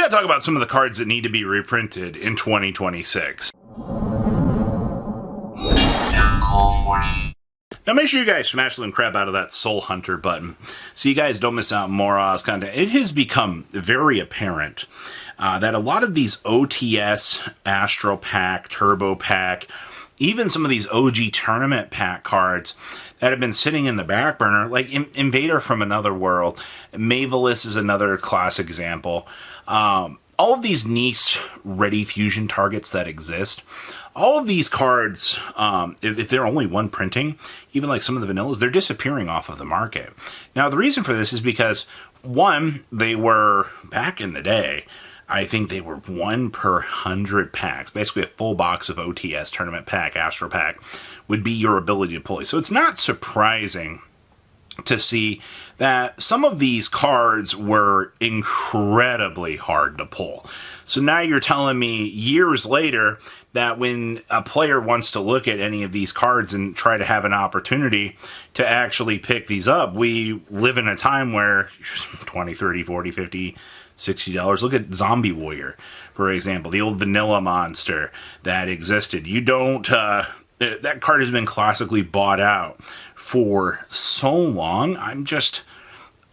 gotta talk about some of the cards that need to be reprinted in 2026. Now make sure you guys smash the crap out of that Soul Hunter button so you guys don't miss out more Oz content. It has become very apparent that a lot of these OTS, Astro Pack, Turbo Pack, even some of these OG Tournament Pack cards that have been sitting in the back burner, like Invader from Another World, Mavelus is another classic example. All of these niche ready fusion targets that exist, all of these cards, if they're only one printing, even like some of the vanillas, they're disappearing off of the market. Now, the reason for this is because, one, they were, back in the day, I think they were 1 per 100 packs. Basically, a full box of OTS, Tournament Pack, Astro Pack, would be your ability to pull. So it's not surprising to see that some of these cards were incredibly hard to pull. So now you're telling me years later that when a player wants to look at any of these cards and try to have an opportunity to actually pick these up, we live in a time where 20, 30, 40, 50, $60. Look at Zombie Warrior, for example, the old vanilla monster that existed. You don't, that card has been classically bought out for so long.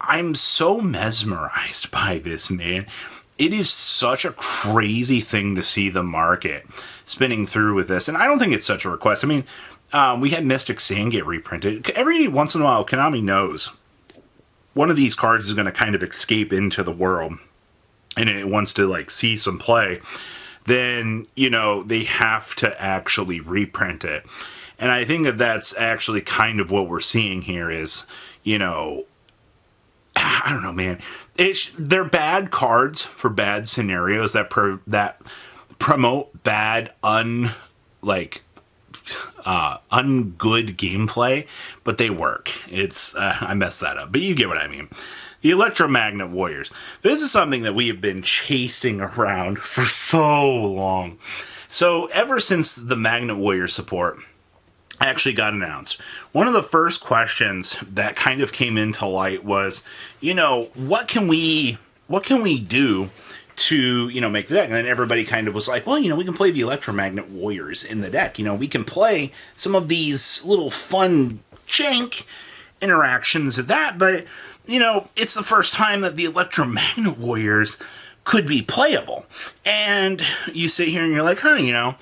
I'm so mesmerized by this, man. It is such a crazy thing to see the market spinning through with this. And I don't think it's such a request. I mean, we had Mystic Sand get reprinted. Every once in a while, Konami knows one of these cards is going to kind of escape into the world and it wants to like see some play. Then, you know, they have to actually reprint it. And I think that that's actually kind of what we're seeing here is, you know, I don't know, man. They're bad cards for bad scenarios that promote bad, ungood gameplay, but they work. I messed that up, but you get what I mean. The Electromagnet Warriors. This is something that we have been chasing around for so long. So ever since the Magnet Warrior support actually got announced, one of the first questions that kind of came into light was, you know, what can we do to, you know, make the deck? And then everybody kind of was like, well, you know, we can play the Electromagnet Warriors in the deck. You know, we can play some of these little fun jank interactions of that, but, you know, it's the first time that the Electromagnet Warriors could be playable. And you sit here and you're like, huh, you know,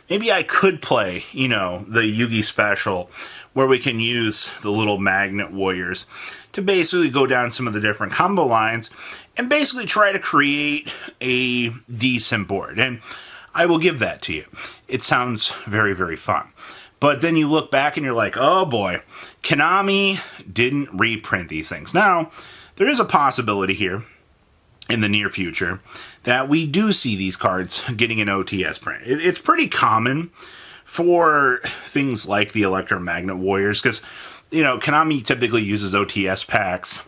maybe I could play, you know, the Yugi special where we can use the little Magnet Warriors to basically go down some of the different combo lines and basically try to create a decent board. And I will give that to you. It sounds very, very fun. But then you look back and you're like, oh boy, Konami didn't reprint these things. Now, there is a possibility here in the near future that we do see these cards getting an OTS print. It's pretty common for things like the Electromagnet Warriors because, you know, Konami typically uses OTS packs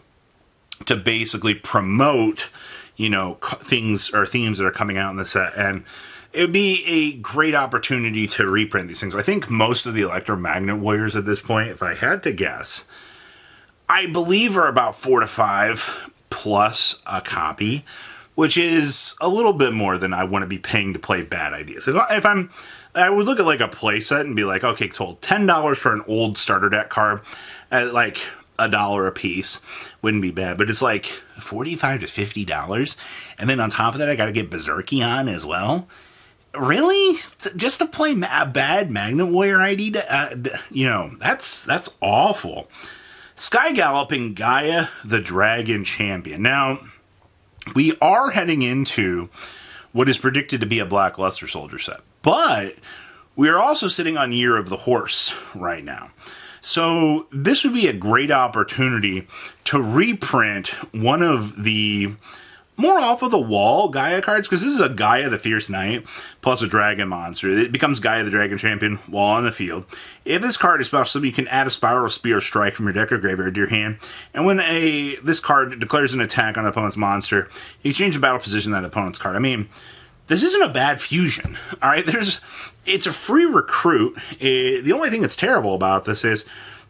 to basically promote, you know, things or themes that are coming out in the set. And it would be a great opportunity to reprint these things. I think most of the Electromagnet Warriors at this point, if I had to guess, I believe are about 4 to 5 plus a copy, which is a little bit more than I want to be paying to play Bad Ideas. I would look at like a playset and be like, okay, so $10 for an old starter deck card at like $1 a piece wouldn't be bad, but it's like $45 to $50, and then on top of that, I got to get Berserky on as well. Really? Just to play a bad Magnet Warrior ID? You know, that's awful. Sky Galloping Gaia, the Dragon Champion. Now, we are heading into what is predicted to be a Black Luster Soldier set, but we are also sitting on Year of the Horse right now. So this would be a great opportunity to reprint one of the more off-of-the-wall Gaia cards, because this is a Gaia the Fierce Knight plus a Dragon Monster. It becomes Gaia the Dragon Champion while on the field. If this card is special, you can add a Spiral Spear Strike from your deck or graveyard to your hand, and when this card declares an attack on an opponent's monster, you change the battle position of that opponent's card. I mean, this isn't a bad fusion, alright? It's a free recruit. The only thing that's terrible about this is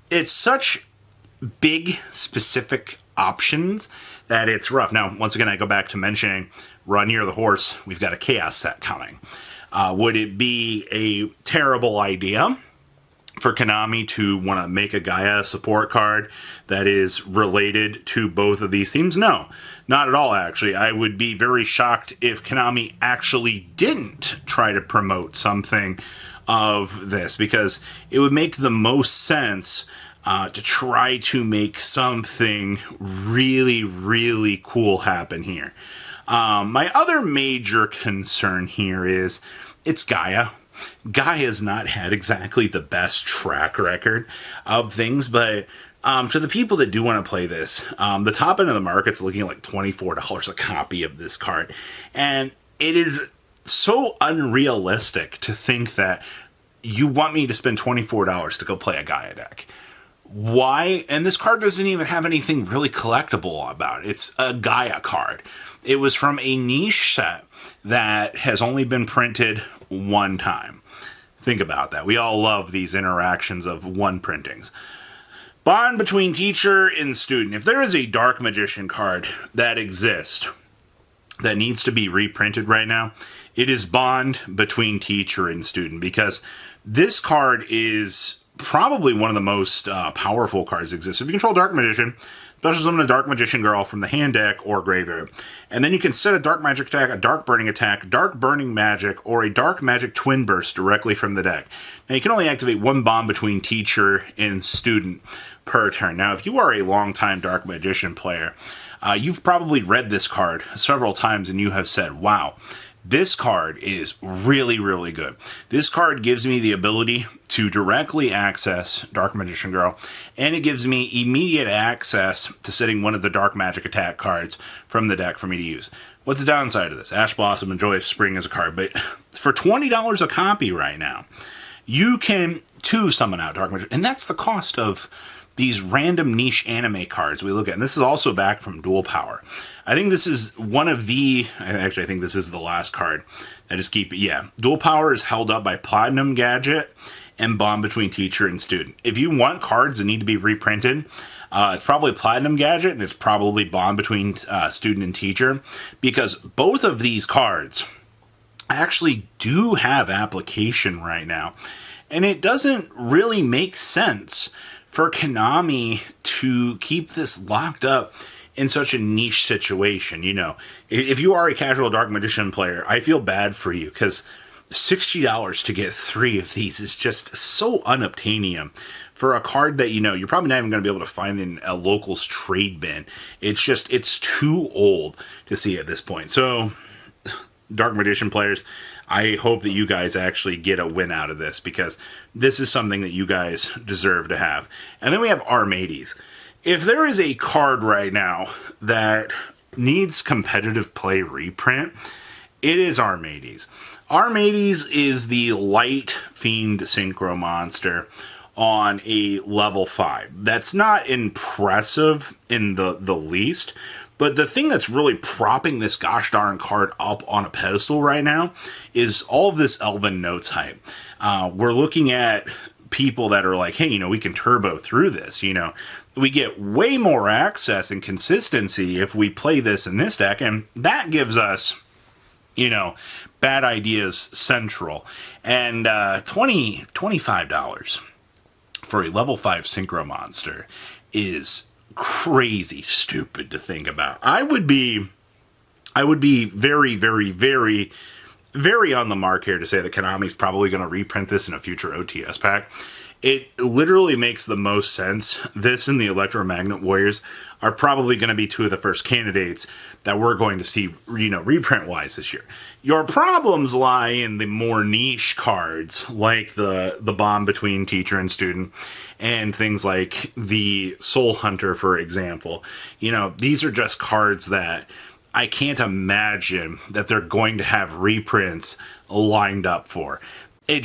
it's such big, specific options that it's rough. Now, once again, I go back to mentioning run near the horse, we've got a chaos set coming. Would it be a terrible idea for Konami to want to make a Gaia support card that is related to both of these themes? No, not at all, actually. I would be very shocked if Konami actually didn't try to promote something of this, because it would make the most sense to try to make something really, really cool happen here. My other major concern here is it's Gaia. Gaia's not had exactly the best track record of things, but to the people that do want to play this, the top end of the market's looking like $24 a copy of this card. And it is so unrealistic to think that you want me to spend $24 to go play a Gaia deck. Why? And this card doesn't even have anything really collectible about it. It's a Gaia card. It was from a niche set that has only been printed one time. Think about that. We all love these interactions of one printings. Bond between teacher and student. If there is a Dark Magician card that exists that needs to be reprinted right now, it is Bond between teacher and student, because this card is probably one of the most powerful cards that exist. If you control Dark Magician, special summon a Dark Magician Girl from the hand deck or graveyard. And then you can set a Dark Magic attack, a Dark Burning attack, Dark Burning Magic, or a Dark Magic Twin Burst directly from the deck. Now you can only activate one bond between teacher and student per turn. Now if you are a longtime Dark Magician player, you've probably read this card several times and you have said, wow, this card is really, really good. This card gives me the ability to directly access Dark Magician Girl, and it gives me immediate access to setting one of the Dark Magic attack cards from the deck for me to use. What's the downside of this? Ash Blossom and Joy of Spring is a card, but for $20 a copy right now, you can summon out Dark Magician, and that's the cost of these random niche anime cards we look at. And this is also back from Dual Power. I think this is one of the, actually I think this is the last card that is keeping, yeah. Dual Power is held up by Platinum Gadget and Bond between teacher and student. If you want cards that need to be reprinted, it's probably Platinum Gadget and it's probably Bond between student and teacher, because both of these cards actually do have application right now. And it doesn't really make sense for Konami to keep this locked up in such a niche situation. You know, if you are a casual Dark Magician player, I feel bad for you, because $60 to get 3 of these is just so unobtainium for a card that, you know, you're probably not even going to be able to find in a local's trade bin. It's just, it's too old to see at this point. So, Dark Magician players, I hope that you guys actually get a win out of this, because this is something that you guys deserve to have. And then we have Armades. If there is a card right now that needs competitive play reprint, it is Armades. Armades is the light fiend synchro monster on a level 5. That's not impressive in the least, but the thing that's really propping this gosh darn card up on a pedestal right now is all of this Elven Notes hype. We're looking at people that are like, hey, you know, we can turbo through this, you know. We get way more access and consistency if we play this in this deck, and that gives us, you know, Bad Ideas Central. And $25 for a level 5 Synchro monster is crazy stupid to think about. I would be very, very, very, very on the mark here to say that Konami's probably going to reprint this in a future OTS pack. It literally makes the most sense. This and the Electromagnet Warriors are probably going to be 2 of the first candidates that we're going to see, you know, reprint-wise this year. Your problems lie in the more niche cards, like the bond between teacher and student, and things like the Soul Hunter, for example. You know, these are just cards that I can't imagine that they're going to have reprints lined up for. It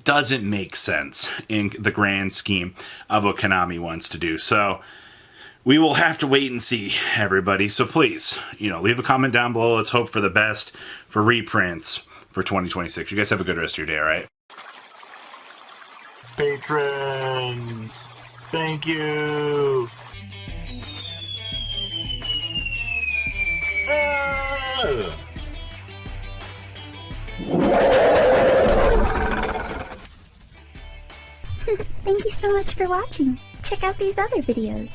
doesn't make sense in the grand scheme of what Konami wants to do. So we will have to wait and see, everybody. So please, you know, leave a comment down below. Let's hope for the best for reprints for 2026. You guys have a good rest of your day, all right? Patrons, thank you. Thank you so much for watching. Check out these other videos.